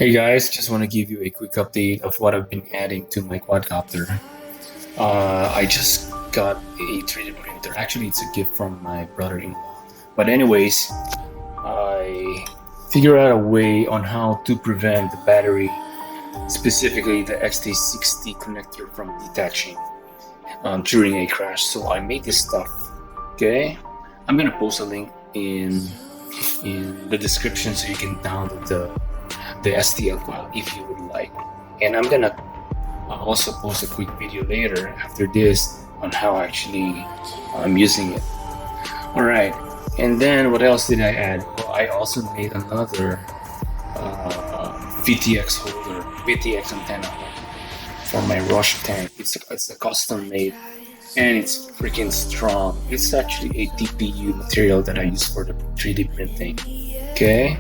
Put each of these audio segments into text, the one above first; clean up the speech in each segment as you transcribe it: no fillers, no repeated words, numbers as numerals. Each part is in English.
Hey guys, just want to give you a quick update of what I've been adding to my quadcopter. I just got a 3D printer. Actually, it's a gift from my brother-in-law. But anyways, I figured out a way on how to prevent the battery, specifically the XT60 connector, from detaching during a crash. So I made this stuff. Okay, I'm gonna post a link in the description so you can download the STL file if you would like. And I'm gonna also post a quick video later after this on how actually I'm using it. Alright, and then what else did I add? Well, I also made another VTX holder, VTX antenna for my Rush tank. It's a custom made and it's freaking strong. It's actually a TPU material that I use for the 3D printing. Okay.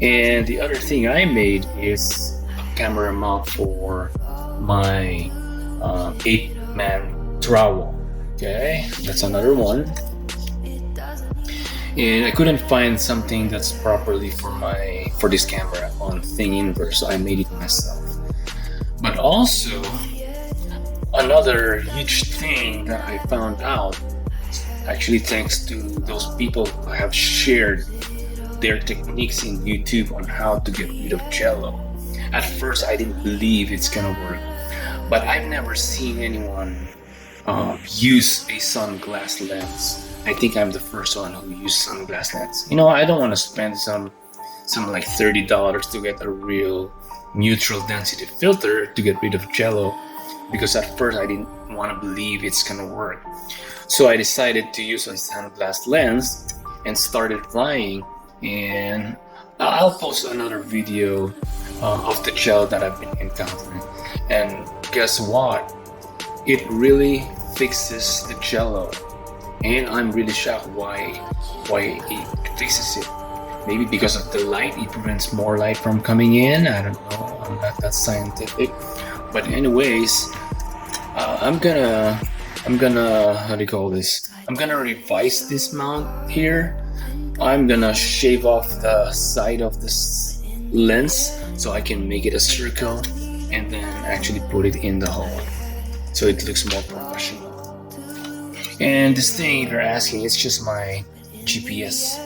And the other thing I made is a camera mount for my Apeman Trawo. Okay, that's another one. And I couldn't find something that's properly for this camera on Thingiverse, so I made it myself. But also, another huge thing that I found out, actually thanks to those people who have shared their techniques in YouTube on how to get rid of Jello. At first, I didn't believe it's gonna work, but I've never seen anyone use a sunglass lens. I think I'm the first one who used sunglass lens. You know, I don't want to spend some like $30 to get a real neutral density filter to get rid of Jello, because at first I didn't want to believe it's gonna work. So I decided to use a sunglass lens and started flying. And I'll post another video of the gel that I've been encountering. And guess what? It really fixes the Jello. And I'm really shocked why it fixes it. Maybe because of the light, it prevents more light from coming in. I don't know. I'm not that scientific. But anyways, I'm gonna how do you call this? I'm gonna revise this mount here. I'm gonna shave off the side of this lens so I can make it a circle and then actually put it in the hole so it looks more professional. And this thing, if you're asking, it's just my GPS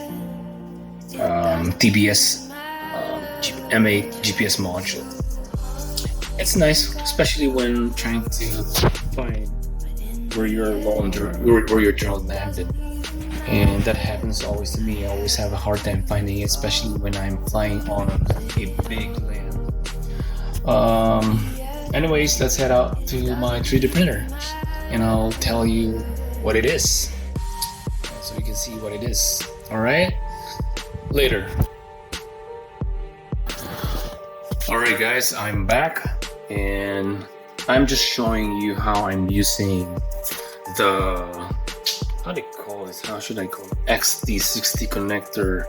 TBS M8 GPS module. It's nice, especially when trying to find where your drone landed. And that happens always to me. I always have a hard time finding it, especially when I'm flying on a big land. Anyways, let's head out to my 3D printer and I'll tell you what it is so you can see what it is. Alright? Later. Alright guys, I'm back and I'm just showing you how I'm using the how should I call it? XT60 connector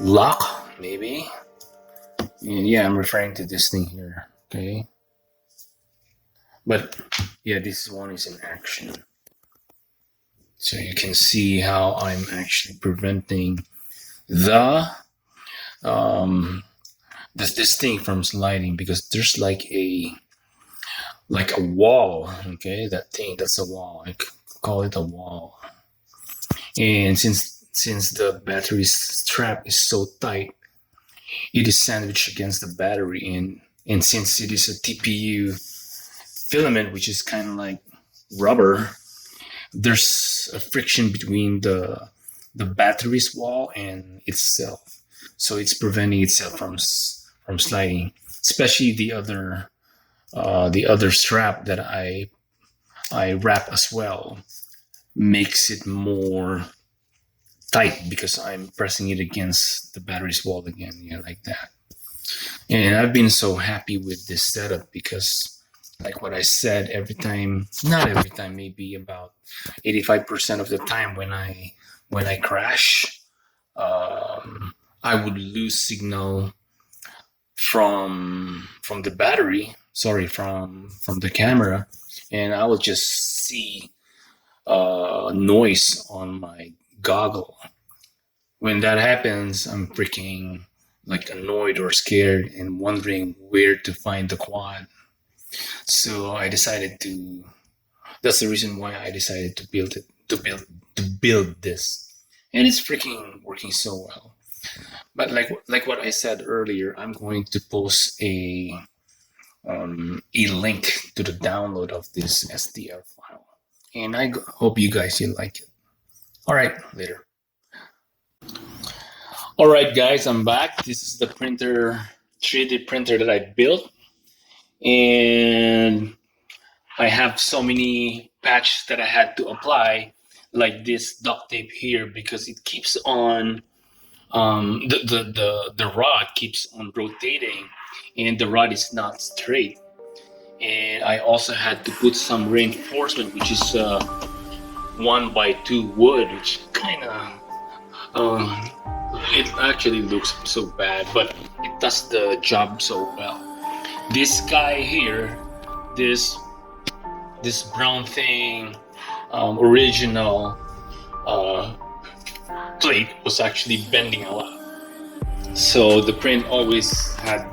lock, maybe. And yeah, I'm referring to this thing here. Okay. But yeah, this one is in action. So you can see how I'm actually preventing this thing from sliding, because there's like a wall. Okay, that's a wall. I call it a wall. And since the battery strap is so tight, it is sandwiched against the battery, and since it is a TPU filament, which is kind of like rubber, there's a friction between the battery's wall and itself, so it's preventing itself from sliding. Especially the other strap that I wrap as well makes it more tight because I'm pressing it against the battery's wall again, yeah, like that. And I've been so happy with this setup because, like what I said, not every time, maybe about 85% of the time when I crash, I would lose signal from the battery, from the camera, and I would just see noise on my goggle. when that happens, I'm freaking like annoyed or scared and wondering where to find the quad. So I decided to. That's the reason why I decided to build it. To build this, and it's freaking working so well. But like what I said earlier, I'm going to post a link to the download of this SDR file, and I hope you guys will like it. All right, later. All right, guys, I'm back. This is the 3D printer that I built, and I have so many patches that I had to apply, like this duct tape here, because it keeps on the rod keeps on rotating, and the rod is not straight. And I also had to put some reinforcement, which is 1x2 wood, which kind of it actually looks so bad, but it does the job so well. This guy here, this brown thing, original plate was actually bending a lot. So the print always had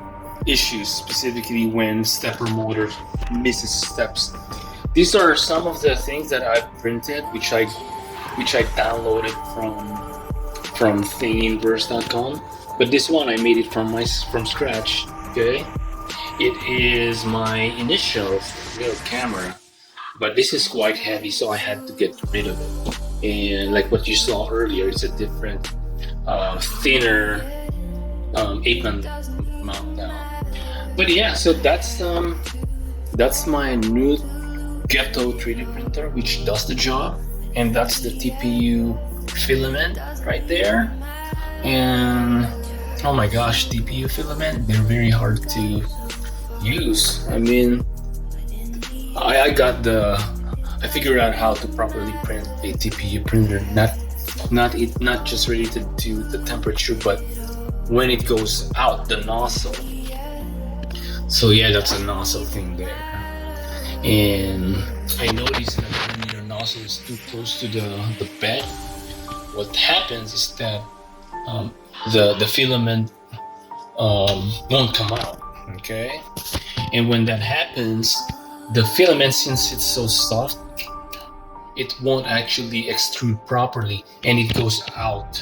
issues, specifically when stepper motor misses steps. These are some of the things that I've printed, which I downloaded from thinginverse.com. But this one I made it from scratch. Okay, it is my initial real camera, but this is quite heavy, so I had to get rid of it. And like what you saw earlier, it's a different, thinner Apeman mount now. But yeah, so that's my new Ghetto 3D printer, which does the job, and that's the TPU filament right there. And oh my gosh, TPU filament, they're very hard to use. I mean, I figured out how to properly print a TPU printer, not just related to the temperature, but when it goes out, the nozzle. So yeah, that's a nozzle thing there. And I noticed that when your nozzle is too close to the bed, what happens is that the filament won't come out. Okay, and when that happens, the filament, since it's so soft, it won't actually extrude properly, and it goes out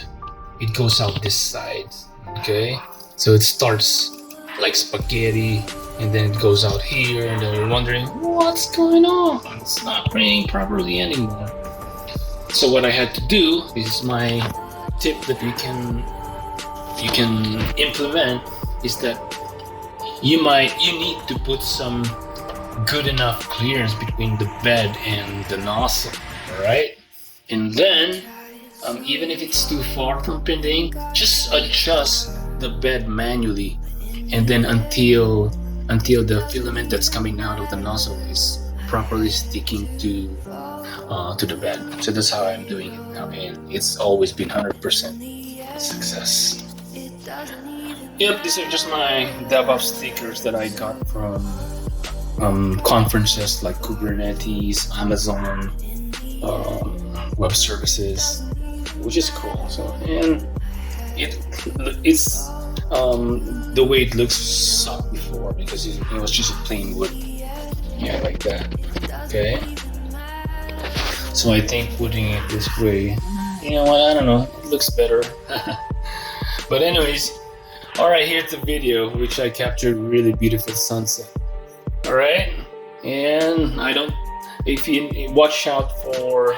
this side. Okay, so it starts like spaghetti, and then it goes out here, and then you're wondering what's going on. It's not printing properly anymore. So what I had to do, is my tip that you can implement, is that you need to put some good enough clearance between the bed and the nozzle. All right, and then even if it's too far from printing, just adjust the bed manually, and then until the filament that's coming out of the nozzle is properly sticking to the bed. So that's how I'm doing it now, and it's always been 100% success. Yep, these are just my DevOps stickers that I got from conferences like Kubernetes, Amazon Web Services, which is cool. So, and it's the way it looks sucked before, because it was just a plain wood. Yeah, like that. Okay. So I think putting it this way, you know what? I don't know. It looks better. But anyways, all right. Here's the video, which I captured really beautiful sunset. All right, and if you watch out for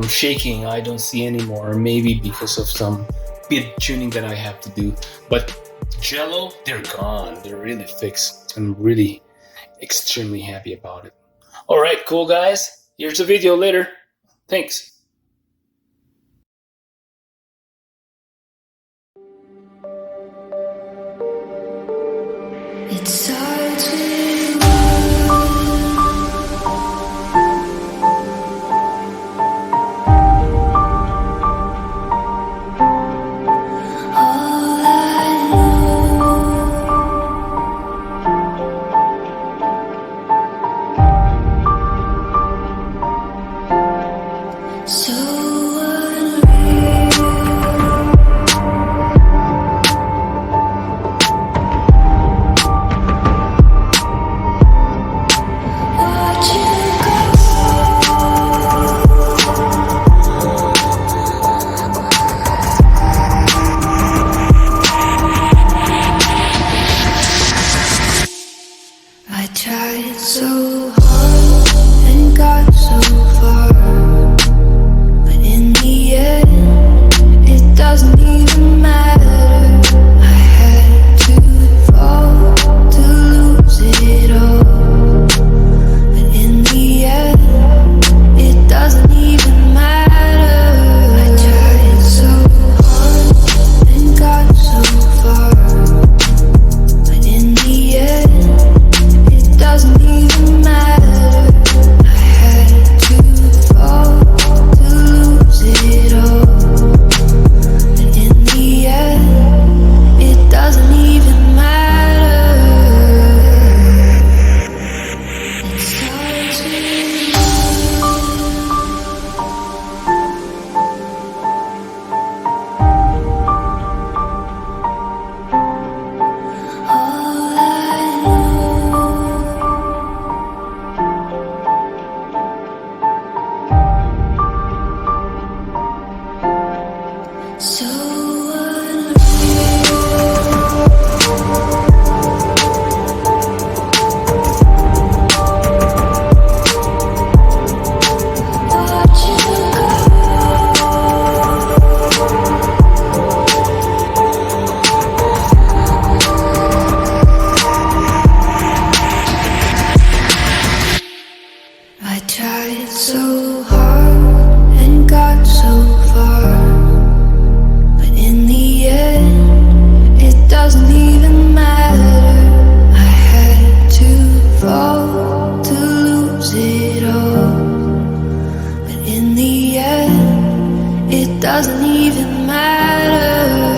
shaking, I don't see anymore, maybe because of some bit tuning that I have to do. But Jello, they're gone. They're really fixed. I'm really extremely happy about it. All right, cool guys. Here's the video later. Thanks. It starts with so unreal. even matter.